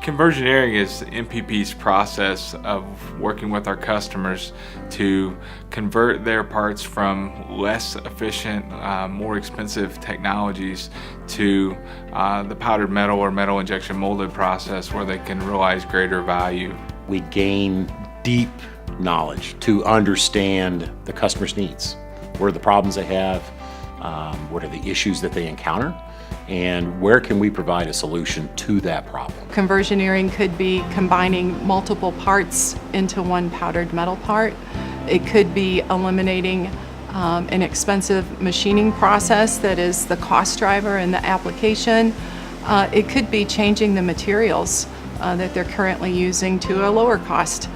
Conversioneering is MPP's process of working with our customers to convert their parts from less efficient, more expensive technologies to the powdered metal or metal injection molded process where they can realize greater value. We gain deep knowledge to understand the customer's needs. What are the problems they have? What are the issues that they encounter? And where can we provide a solution to that problem? Conversioneering could be combining multiple parts into one powdered metal part. It could be eliminating an expensive machining process that is the cost driver in the application. It could be changing the materials that they're currently using to a lower cost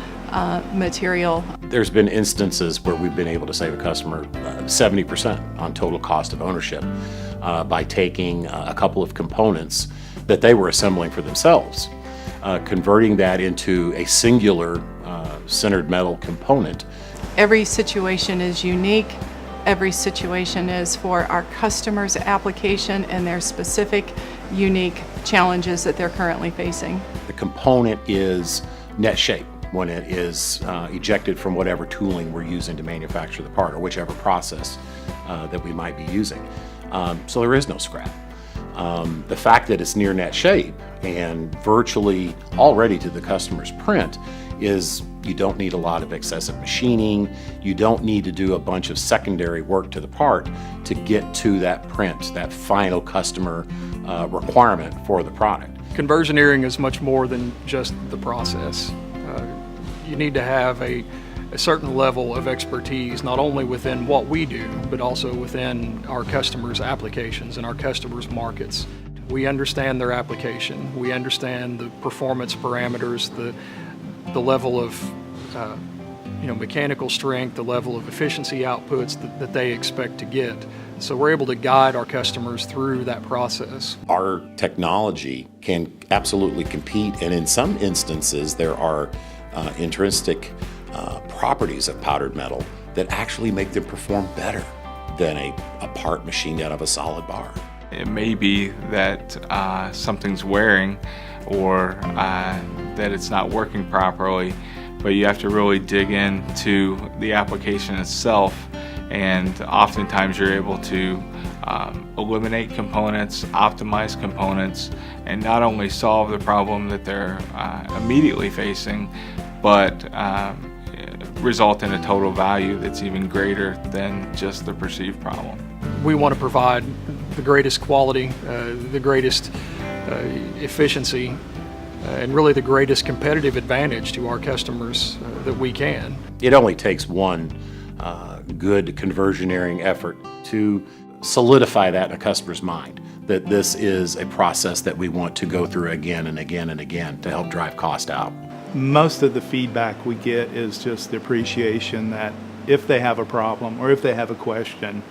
material. There's been instances where we've been able to save a customer 70% on total cost of ownership by taking a couple of components that they were assembling for themselves, converting that into a singular centered metal component. Every situation is unique. Every situation is for our customer's application and their specific, unique challenges that they're currently facing. The component is net shape when it is ejected from whatever tooling we're using to manufacture the part or whichever process that we might be using. So there is no scrap. The fact that it's near net shape and virtually all ready to the customer's print is you don't need a lot of excessive machining. You don't need to do a bunch of secondary work to the part to get to that print, that final customer requirement for the product. Conversioneering is much more than just the process. You need to have a certain level of expertise, not only within what we do, but also within our customers' applications and our customers' markets. We understand their application. We understand the performance parameters, the level of mechanical strength, the level of efficiency outputs that they expect to get. So we're able to guide our customers through that process. Our technology can absolutely compete, and in some instances there are intrinsic properties of powdered metal that actually make them perform better than a part machined out of a solid bar. It may be that something's wearing or that it's not working properly, but you have to really dig into the application itself, and oftentimes you're able to eliminate components, optimize components, and not only solve the problem that they're immediately facing, but result in a total value that's even greater than just the perceived problem. We want to provide the greatest quality, the greatest efficiency, and really the greatest competitive advantage to our customers that we can. It only takes one good conversioneering effort to solidify that in a customer's mind, that this is a process that we want to go through again and again and again to help drive cost out. Most of the feedback we get is just the appreciation that if they have a problem or if they have a question,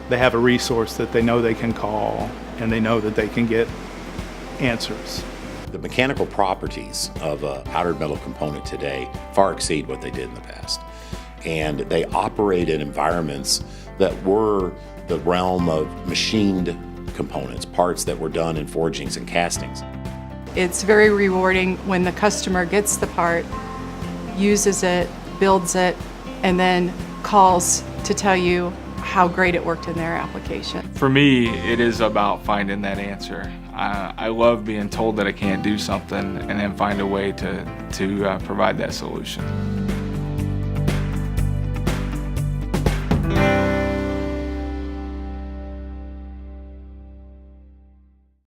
they have a resource that they know they can call and they know that they can get answers. The mechanical properties of a powdered metal component today far exceed what they did in the past. And they operate in environments that were the realm of machined components, parts that were done in forgings and castings. It's very rewarding when the customer gets the part, uses it, builds it, and then calls to tell you how great it worked in their application. For me, it is about finding that answer. I love being told that I can't do something and then find a way to provide that solution.